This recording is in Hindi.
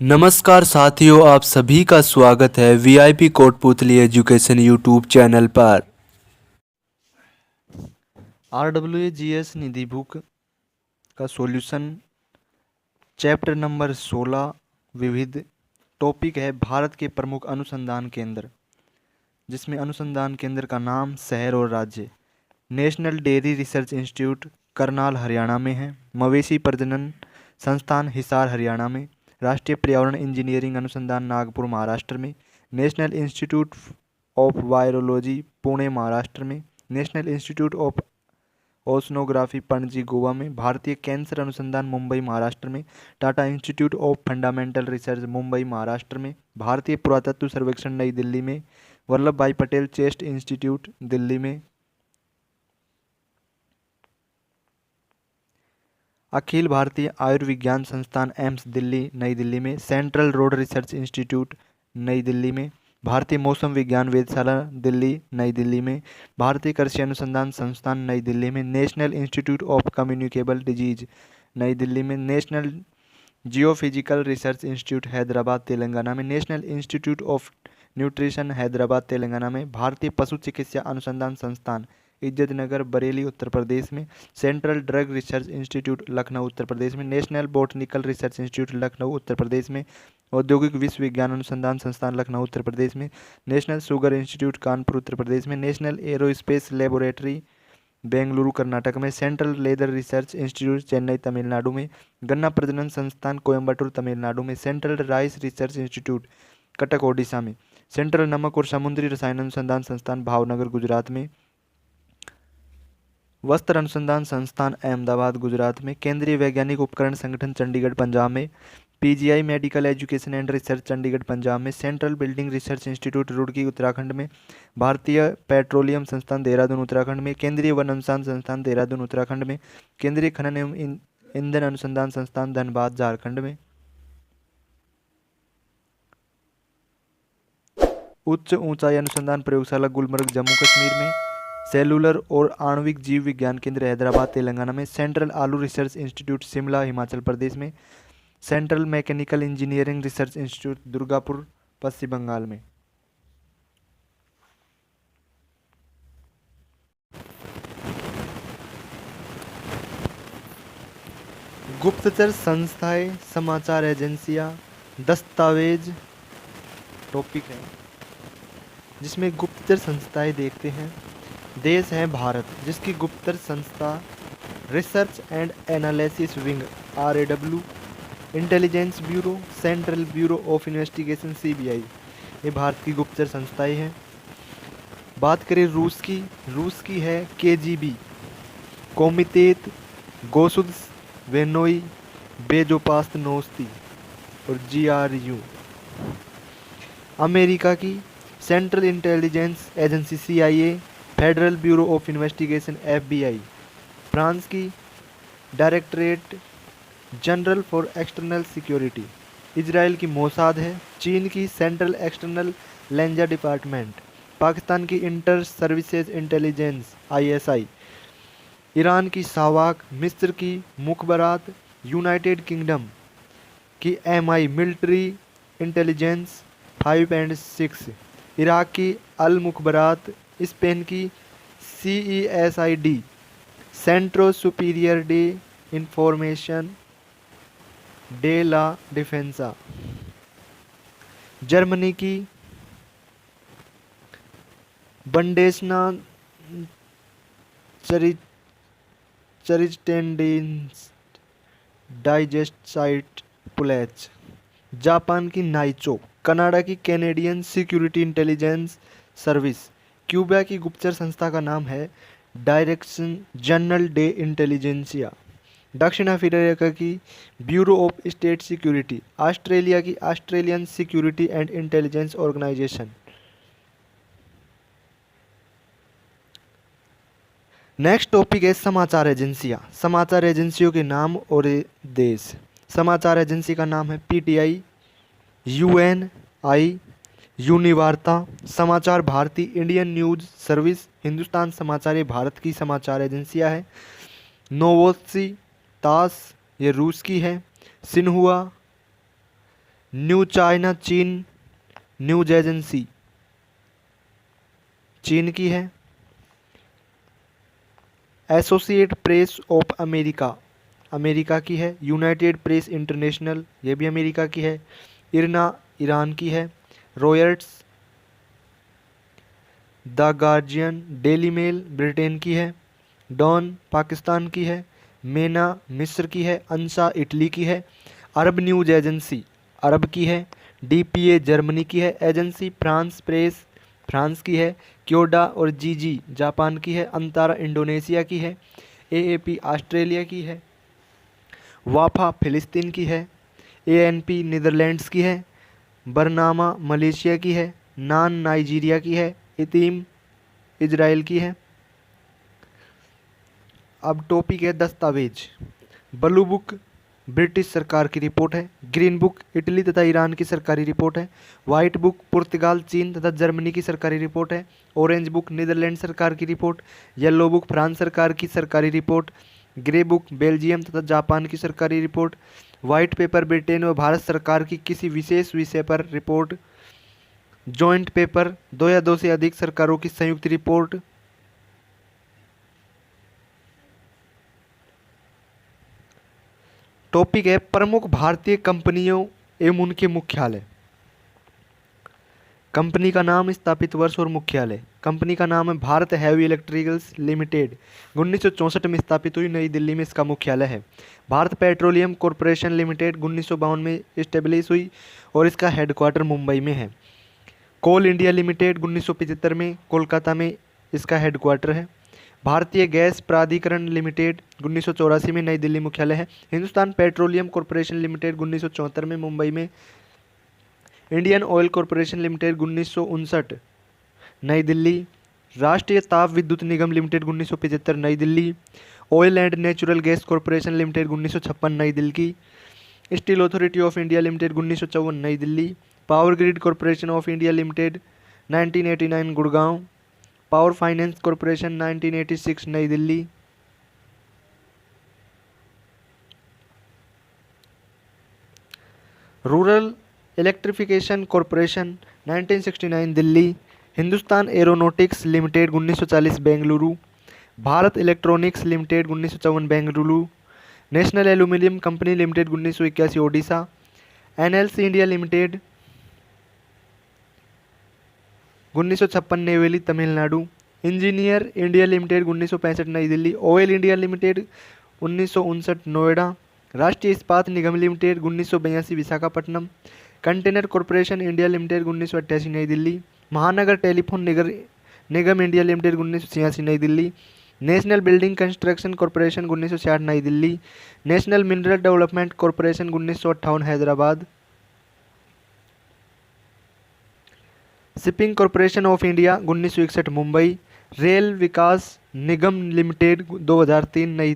नमस्कार साथियों, आप सभी का स्वागत है VIP Kotputli education YouTube channel पर। RWGS निधि बुक का सॉल्यूशन चैप्टर नंबर 16 विविध टॉपिक है भारत के प्रमुख अनुसंधान केंद्र, जिसमें अनुसंधान केंद्र का नाम, शहर और राज्य। National dairy research institute Karnal Haryana में है। मवेशी प्रजनन संस्थान हिसार हरियाणा में। राष्ट्रीय पर्यावरण इंजीनियरिंग अनुसंधान नागपुर महाराष्ट्र में। National Institute of Virology Pune Maharashtra में। National Institute of Oceanography Panaji Goa में। भारतीय कैंसर अनुसंधान मुंबई महाराष्ट्र में। Tata Institute of Fundamental Research Mumbai Maharashtra में। भारतीय पुरातत्व सर्वेक्षण नई दिल्ली में। वल्लभ भाई पटेल चेस्ट इंस्टीट्यूट दिल्ली में। अखिल भारतीय आयुर्विज्ञान संस्थान एम्स दिल्ली नई दिल्ली में। सेंट्रल रोड रिसर्च इंस्टीट्यूट नई दिल्ली में। भारतीय मौसम विज्ञान वेधशाला दिल्ली नई दिल्ली में। भारतीय कृषि अनुसंधान संस्थान नई दिल्ली में। National Institute of Communicable Disease New Delhi में। National Geophysical Research Institute Hyderabad Telangana में। National Institute of Nutrition Hyderabad Telangana में। भारतीय पशु चिकित्सा अनुसंधान संस्थान इज्जतनगर बरेली उत्तर प्रदेश में। Central Drug Research Institute Lucknow Uttar Pradesh में। National Botanical Research Institute Lucknow Uttar Pradesh में। औद्योगिक विश्वविज्ञान अनुसंधान संस्थान लखनऊ उत्तर प्रदेश में। National Sugar Institute Kanpur Uttar Pradesh में। National Aerospace Laboratory Bengaluru Karnataka में। Central Leather Research Institute Chennai Tamil Nadu में। गन्ना प्रजनन संस्थान कोयम्बटूर तमिलनाडु में। Central Rice Research Institute Cuttack Odisha में। सेंट्रल नमक और समुद्री रसायन अनुसंधान संस्थान भावनगर गुजरात में। वस्त्र अनुसंधान संस्थान अहमदाबाद गुजरात में। केंद्रीय वैज्ञानिक उपकरण संगठन चंडीगढ़ पंजाब में। PGI Medical Education and Research Chandigarh Punjab में। Central Building Research Institute Roorkee Uttarakhand में। भारतीय पेट्रोलियम संस्थान देहरादून उत्तराखंड में। केंद्रीय वन अनुसंधान संस्थान देहरादून उत्तराखंड में। केंद्रीय खनन एवं ईंधन अनुसंधान संस्थान धनबाद झारखंड में। उच्च ऊंचाई अनुसंधान प्रयोगशाला गुलमर्ग जम्मू कश्मीर में। सेलुलर और आणविक जीव विज्ञान केंद्र हैदराबाद तेलंगाना में। सेंट्रल आलू रिसर्च इंस्टीट्यूट शिमला हिमाचल प्रदेश में। Central Mechanical Engineering Research Institute Durgapur Paschim Bengal में। गुप्तचर संस्थाएं, समाचार एजेंसियां, दस्तावेज टॉपिक है, जिसमें गुप्तचर संस्थाएं देखते हैं। देश है भारत, जिसकी गुप्तचर संस्था research and analysis wing RAW, intelligence bureau, central bureau of investigation CBI, ये भारत की गुप्तचर संस्थाएं हैं। बात करें रूस की है KGB, कोमितेत गोसुद वेनोई बेजोपास्त नोस्ती और GRU। अमेरिका की Central Intelligence Agency CIA, Federal Bureau of Investigation FBI। France की Directorate General for External Security. Israel की मोसाद है। चीन की सेंट्रल एक्सटर्नल लेंजा डिपार्टमेंट। पाकिस्तान की Inter Services Intelligence ISI। Iran की सावाक। मिस्र की मुखबरात। यूनाइटेड किंगडम की MI मिलिट्री इंटेलिजेंस 5 और 6। इराक की अल मुखबरात। स्पेन की CESID Centro Superior de Información de la Defensa. Germany की बंडेसना चरिटेंडेंस डाइजेस्ट साइट पुलेच। जापान की नाइचो। कनाडा की Canadian Security Intelligence Service. Cuba की गुप्तचर संस्था का नाम है डायरेक्शन जनरल डे इंटेलिजेंसिया। दक्षिण अफ्रीका की Bureau of State Security. Australia की Australian Security and Intelligence Organisation. Next topic है समाचार एजेंसियां। समाचार एजेंसियों के नाम और देश। समाचार एजेंसी का नाम है PTI, UNI, Univarta, Samachar Bharati, Indian news service, Hindustan Samachar, ये भारत की समाचार एजेंसियां है। नोवोस्सी तास, ये रूस की है। सिन्हुआ न्यू चाइना चीन न्यूज एजेंसी चीन की है। Associate press of America America की है। यूनाइटेड प्रेस इंटरनेशनल ये भी अमेरिका की है। इरना ईरान की है। Reuters, the Guardian, Daily Mail Britain की है। डॉन पाकिस्तान की है। मेना मिस्र की है। अंसा इटली की है। अरब न्यूज एजेंसी अरब की है। डीपीए जर्मनी की है। एजेंसी फ्रांस प्रेस फ्रांस की है। क्योडा और जीजी जापान की है। अंतारा इंडोनेशिया की है। एएपी ऑस्ट्रेलिया की है। वाफा फिलिस्तीन की है। एएनपी नीदरलैंड्स की है। बरनामा मलेशिया की है। नान नाइजीरिया की है। इतीम इजराइल की है। अब टॉपिक है दस्तावेज। ब्लू बुक ब्रिटिश सरकार की रिपोर्ट है। ग्रीन बुक इटली तथा ईरान की सरकारी रिपोर्ट है। वाइट बुक पुर्तगाल, चीन तथा जर्मनी की सरकारी रिपोर्ट है। ऑरेंज बुक नीदरलैंड सरकार की रिपोर्ट। येलो बुक फ्रांस सरकार की सरकारी रिपोर्ट। ग्रे बुक बेल्जियम तथा जापान की सरकारी रिपोर्ट। व्हाइट पेपर ब्रिटेन व भारत सरकार की किसी विशेष विषय पर रिपोर्ट। जॉइंट पेपर दो या दो से अधिक सरकारों की संयुक्त रिपोर्ट। टॉपिक है प्रमुख भारतीय कंपनियों एवं उनके मुख्यालय। कंपनी का नाम, स्थापित वर्ष और मुख्यालय। कंपनी का नाम है भारत हैवी इलेक्ट्रिकल्स लिमिटेड। 1964 में स्थापित हुई, नई दिल्ली में इसका मुख्यालय है। भारत पेट्रोलियम कॉरपोरेशन लिमिटेड 1952 में इस्टेब्लिश हुई और इसका हेडक्वार्टर मुंबई में है। कोल इंडिया लिमिटेड 1975 में कोलकाता में इसका हेडक्वार्टर है। भारतीय गैस प्राधिकरण लिमिटेड 1984 में नई दिल्ली मुख्यालय है। हिंदुस्तान पेट्रोलियम कॉरपोरेशन लिमिटेड 1974 में मुंबई में। इंडियन ऑयल कॉरपोरेशन लिमिटेड 1959 नई दिल्ली। राष्ट्रीय ताप विद्युत निगम लिमिटेड 1975 नई Delhi. Oil and natural gas corporation limited 1956 नई Delhi. Steel authority of India limited 1954 नई Delhi. Power grid corporation of India limited 1989 Gurgaon. Power finance corporation 1986 नई Delhi. Rural electrification corporation 1969 Delhi. Hindustan aeronautics limited 1940 Bengaluru. Bharat electronics limited 1954 Bengaluru. National aluminium company limited 1981 Odisha. NLC India limited 1956 Neyveli Tamil Nadu. Engineer India limited 1965 नई Delhi. Oil India Limited 1959 Noida. Rashtriya Ispat Nigam Limited 1982 Visakhapatnam. Container Corporation India Limited 1988 New Delhi. महानगर टेलीफोन निगम इंडिया लिमिटेड 1986 नई Delhi. National building construction corporation 1966 नई Delhi. National mineral development corporation 1958 Hyderabad. Shipping corporation of India 1961 Mumbai. Rail Vikas Nigam limited 2003 नई